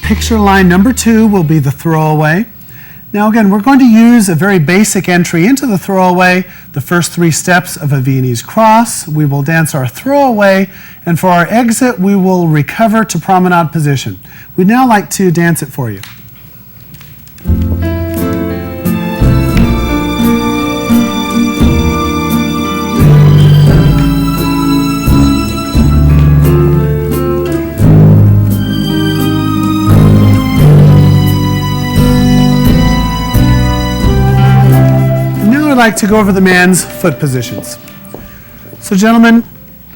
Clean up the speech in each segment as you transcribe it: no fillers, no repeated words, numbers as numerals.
Picture line number 2 will be the throwaway. Now again, we're going to use a very basic entry into the throwaway, the first 3 steps of a Viennese cross. We will dance our throwaway, and for our exit, we will recover to promenade position. We'd now like to dance it for you. I'd like to go over the man's foot positions. So gentlemen,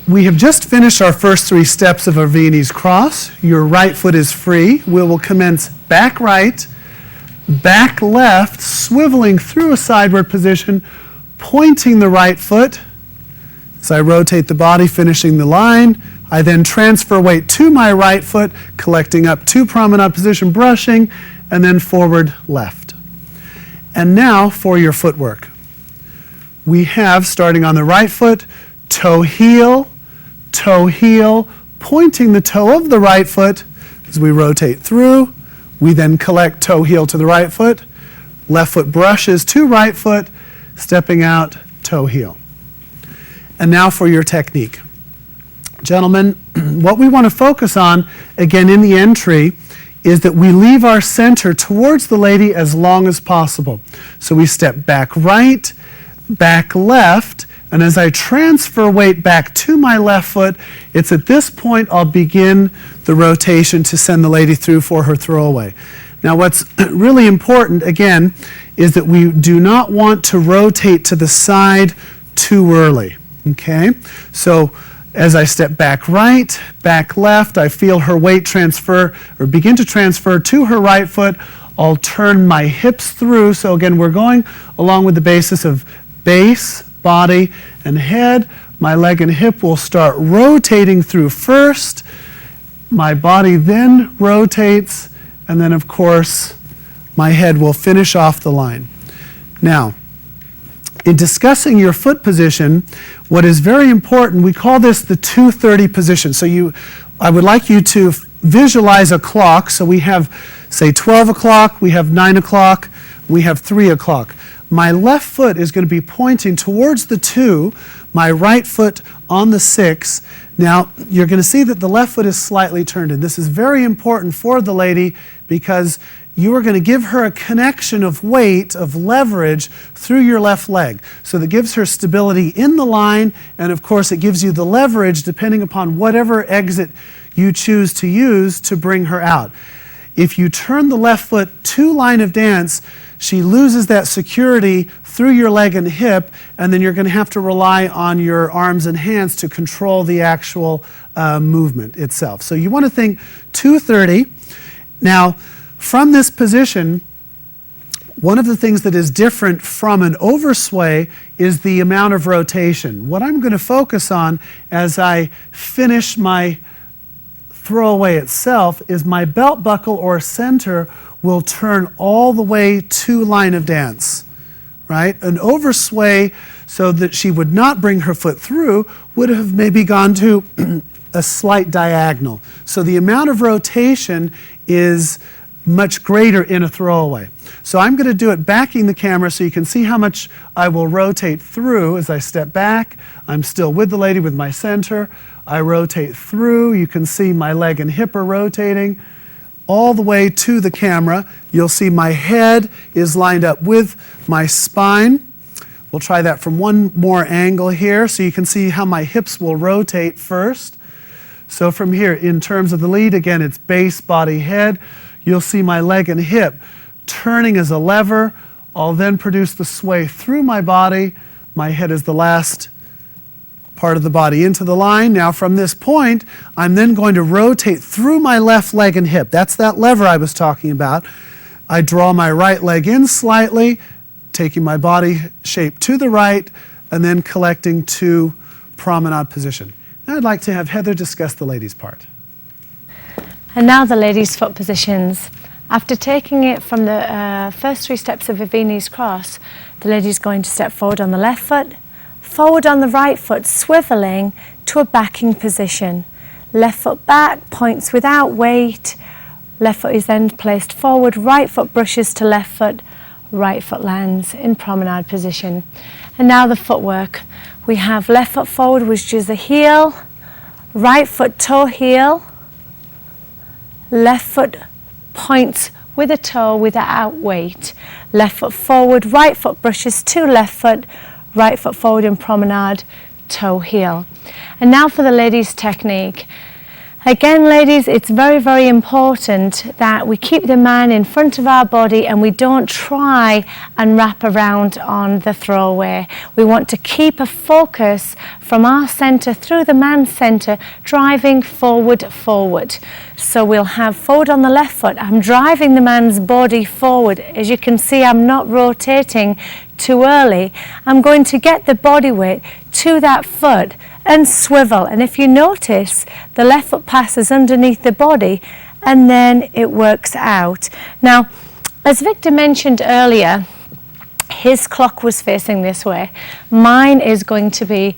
we have just finished our first 3 steps of our Viennese cross. Your right foot is free. We will commence back right, back left, swiveling through a sideward position, pointing the right foot. As I rotate the body, finishing the line, I then transfer weight to my right foot, collecting up to promenade position, brushing, and then forward left. And now for your footwork. We have, starting on the right foot, toe heel, pointing the toe of the right foot as we rotate through. We then collect toe heel to the right foot, left foot brushes to right foot, stepping out, toe heel. And now for your technique. Gentlemen, what we want to focus on, again in the entry, is that we leave our center towards the lady as long as possible. So we step back right, back left, and as I transfer weight back to my left foot, it's at this point I'll begin the rotation to send the lady through for her throwaway. Now what's really important, again, is that we do not want to rotate to the side too early, okay? So as I step back right, back left, I feel her weight transfer or begin to transfer to her right foot. I'll turn my hips through. So again, we're going along with the basis of base, body, and head. My leg and hip will start rotating through first. My body then rotates, and then of course my head will finish off the line. Now, in discussing your foot position, what is very important, we call this the 2:30 position. So I would like you to visualize a clock. So we have, say, 12 o'clock, we have 9 o'clock, we have 3 o'clock. My left foot is going to be pointing towards the 2, my right foot on the 6. Now, you're going to see that the left foot is slightly turned in. This is very important for the lady because you are going to give her a connection of weight, of leverage through your left leg. So that gives her stability in the line, and of course it gives you the leverage depending upon whatever exit you choose to use to bring her out. If you turn the left foot to line of dance, she loses that security through your leg and hip, and then you're going to have to rely on your arms and hands to control the actual movement itself. So you want to think 2:30. Now, from this position, one of the things that is different from an oversway is the amount of rotation. What I'm going to focus on as I finish my throwaway itself is my belt buckle or center will turn all the way to line of dance, right? An oversway, so that she would not bring her foot through, would have maybe gone to a slight diagonal. So the amount of rotation is much greater in a throwaway. So I'm going to do it backing the camera so you can see how much I will rotate through as I step back. I'm still with the lady with my center. I rotate through. You can see my leg and hip are rotating all the way to the camera. You'll see my head is lined up with my spine. We'll try that from one more angle here so you can see how my hips will rotate first. So from here, in terms of the lead, again, it's base, body, head. You'll see my leg and hip turning as a lever. I'll then produce the sway through my body. My head is the last part of the body into the line. Now from this point, I'm then going to rotate through my left leg and hip. That's that lever I was talking about. I draw my right leg in slightly, taking my body shape to the right, and then collecting to promenade position. Now I'd like to have Heather discuss the ladies' part. And now the ladies' foot positions. After taking it from the first 3 steps of a Viennese cross, the lady's going to step forward on the left foot, forward on the right foot, swiveling to a backing position. Left foot back, points without weight, Left foot is then placed forward, right foot brushes to left foot, right foot lands in promenade position. And now the footwork. We have left foot forward, which is the heel, right foot toe heel, left foot points with a toe without weight. Left foot forward, right foot brushes to left foot, right foot forward in promenade, toe heel. And now for the ladies' technique. Again, ladies, it's very, very important that we keep the man in front of our body and we don't try and wrap around on the throwaway. We want to keep a focus from our centre through the man's centre, driving forward, forward. So we'll have forward on the left foot. I'm driving the man's body forward. As you can see, I'm not rotating too early. I'm going to get the body weight to that foot and swivel, and if you notice, the left foot passes underneath the body and then it works out. Now, as Victor mentioned earlier, his clock was facing this way. Mine is going to be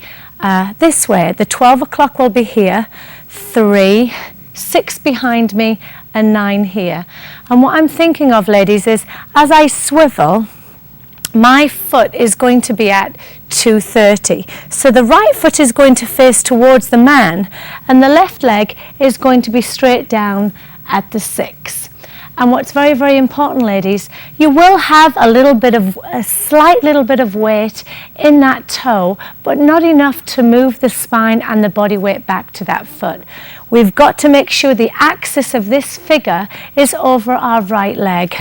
this way. The 12 o'clock will be here, 3, 6 behind me and 9 here. And what I'm thinking of, ladies, is as I swivel, my foot is going to be at 2:30. So the right foot is going to face towards the man and the left leg is going to be straight down at the 6. And what's very, very important, ladies, you will have a slight little bit of weight in that toe, but not enough to move the spine and the body weight back to that foot. We've got to make sure the axis of this figure is over our right leg.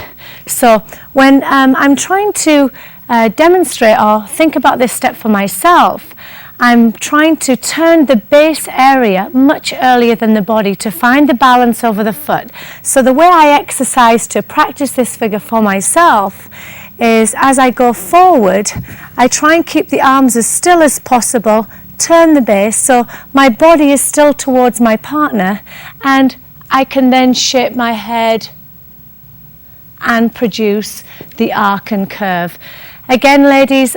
So when I'm trying to demonstrate or think about this step for myself, I'm trying to turn the base area much earlier than the body to find the balance over the foot. So the way I exercise to practice this figure for myself is as I go forward, I try and keep the arms as still as possible, turn the base so my body is still towards my partner, and I can then shape my head and produce the arc and curve. Again, ladies,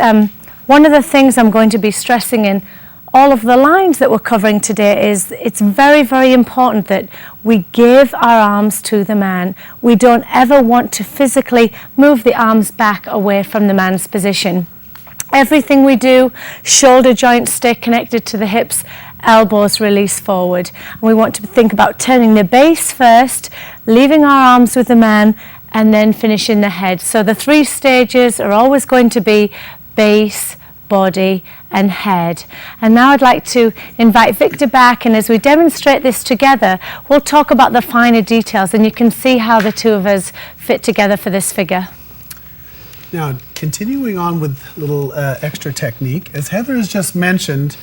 one of the things I'm going to be stressing in all of the lines that we're covering today is it's very, very important that we give our arms to the man. We don't ever want to physically move the arms back away from the man's position. Everything we do, shoulder joints stay connected to the hips, elbows release forward. And we want to think about turning the base first, leaving our arms with the man, and then finishing the head. So the 3 stages are always going to be base, body and head. And now I'd like to invite Victor back, and as we demonstrate this together, we'll talk about the finer details and you can see how the two of us fit together for this figure. Now, continuing on with a little extra technique, as Heather has just mentioned,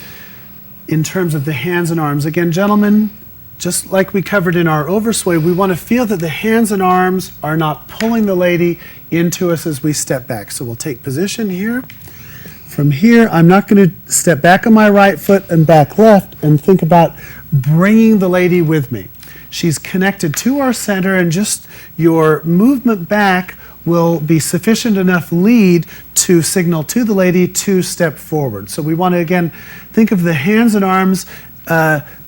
in terms of the hands and arms, again, gentlemen, just like we covered in our oversway, we want to feel that the hands and arms are not pulling the lady into us as we step back. So we'll take position here. From here, I'm not going to step back on my right foot and back left and think about bringing the lady with me. She's connected to our center, and just your movement back will be sufficient enough lead to signal to the lady to step forward. So we want to, again, think of the hands and arms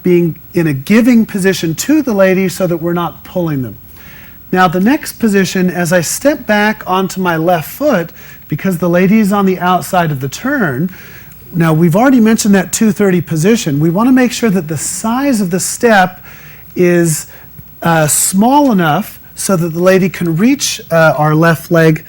being in a giving position to the lady so that we're not pulling them. Now the next position, as I step back onto my left foot, because the lady is on the outside of the turn, now we've already mentioned that 2:30 position. We want to make sure that the size of the step is small enough so that the lady can reach our left leg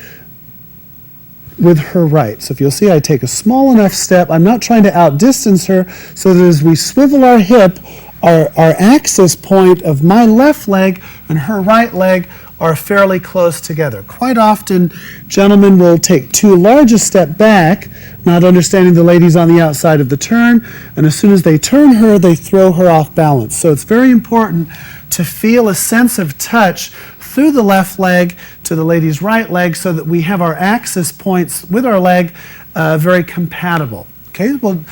with her right. So if you'll see, I take a small enough step. I'm not trying to outdistance her, so that as we swivel our hip, our axis point of my left leg and her right leg are fairly close together. Quite often, gentlemen will take too large a step back, not understanding the lady's on the outside of the turn, and as soon as they turn her, they throw her off balance. So it's very important to feel a sense of touch through the left leg to the lady's right leg so that we have our axis points with our leg very compatible. Okay, we'll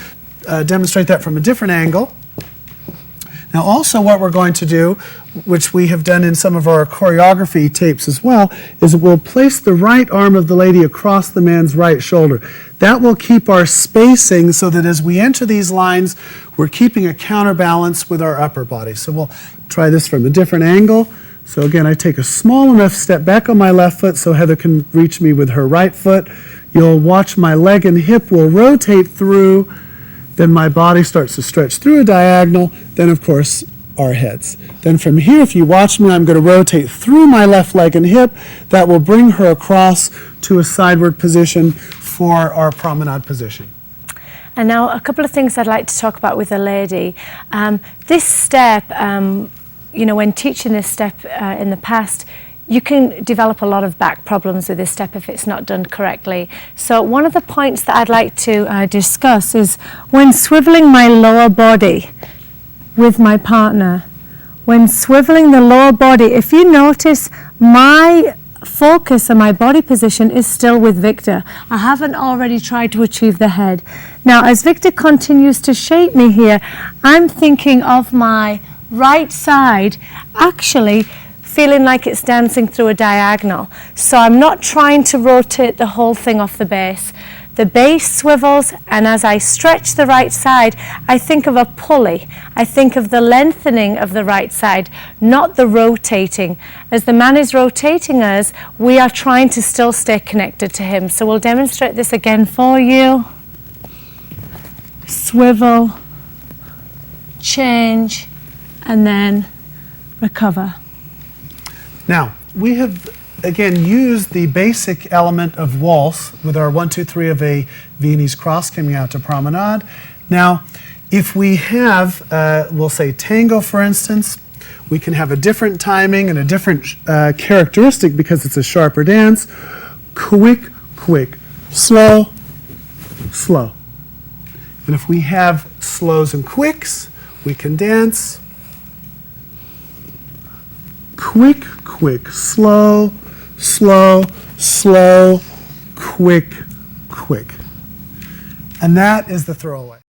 demonstrate that from a different angle. Now also what we're going to do, which we have done in some of our choreography tapes as well, is we'll place the right arm of the lady across the man's right shoulder. That will keep our spacing so that as we enter these lines, we're keeping a counterbalance with our upper body. So we'll try this from a different angle. So again, I take a small enough step back on my left foot so Heather can reach me with her right foot. You'll watch my leg and hip will rotate through, then my body starts to stretch through a diagonal, then of course our heads. Then from here, if you watch me, I'm going to rotate through my left leg and hip. That will bring her across to a sideward position for our promenade position. And now a couple of things I'd like to talk about with a lady. This step, you know, when teaching this step in the past, you can develop a lot of back problems with this step if it's not done correctly. So one of the points that I'd like to discuss is when swiveling my lower body with my partner, when swiveling the lower body, if you notice my focus and my body position is still with Victor. I haven't already tried to achieve the head. Now, as Victor continues to shape me here, I'm thinking of my right side actually feeling like it's dancing through a diagonal. So I'm not trying to rotate the whole thing off the base. The base swivels, and as I stretch the right side, I think of a pulley. I think of the lengthening of the right side, not the rotating. As the man is rotating us, we are trying to still stay connected to him. So we'll demonstrate this again for you. Swivel, change, and then recover. Now, we have again used the basic element of waltz with our 1, 2, 3 of a Viennese cross coming out to promenade. Now, if we have, we'll say tango for instance, we can have a different timing and a different characteristic because it's a sharper dance. Quick, quick, slow, slow. And if we have slows and quicks, we can dance quick, quick, slow, slow, slow, quick, quick. And that is the throwaway.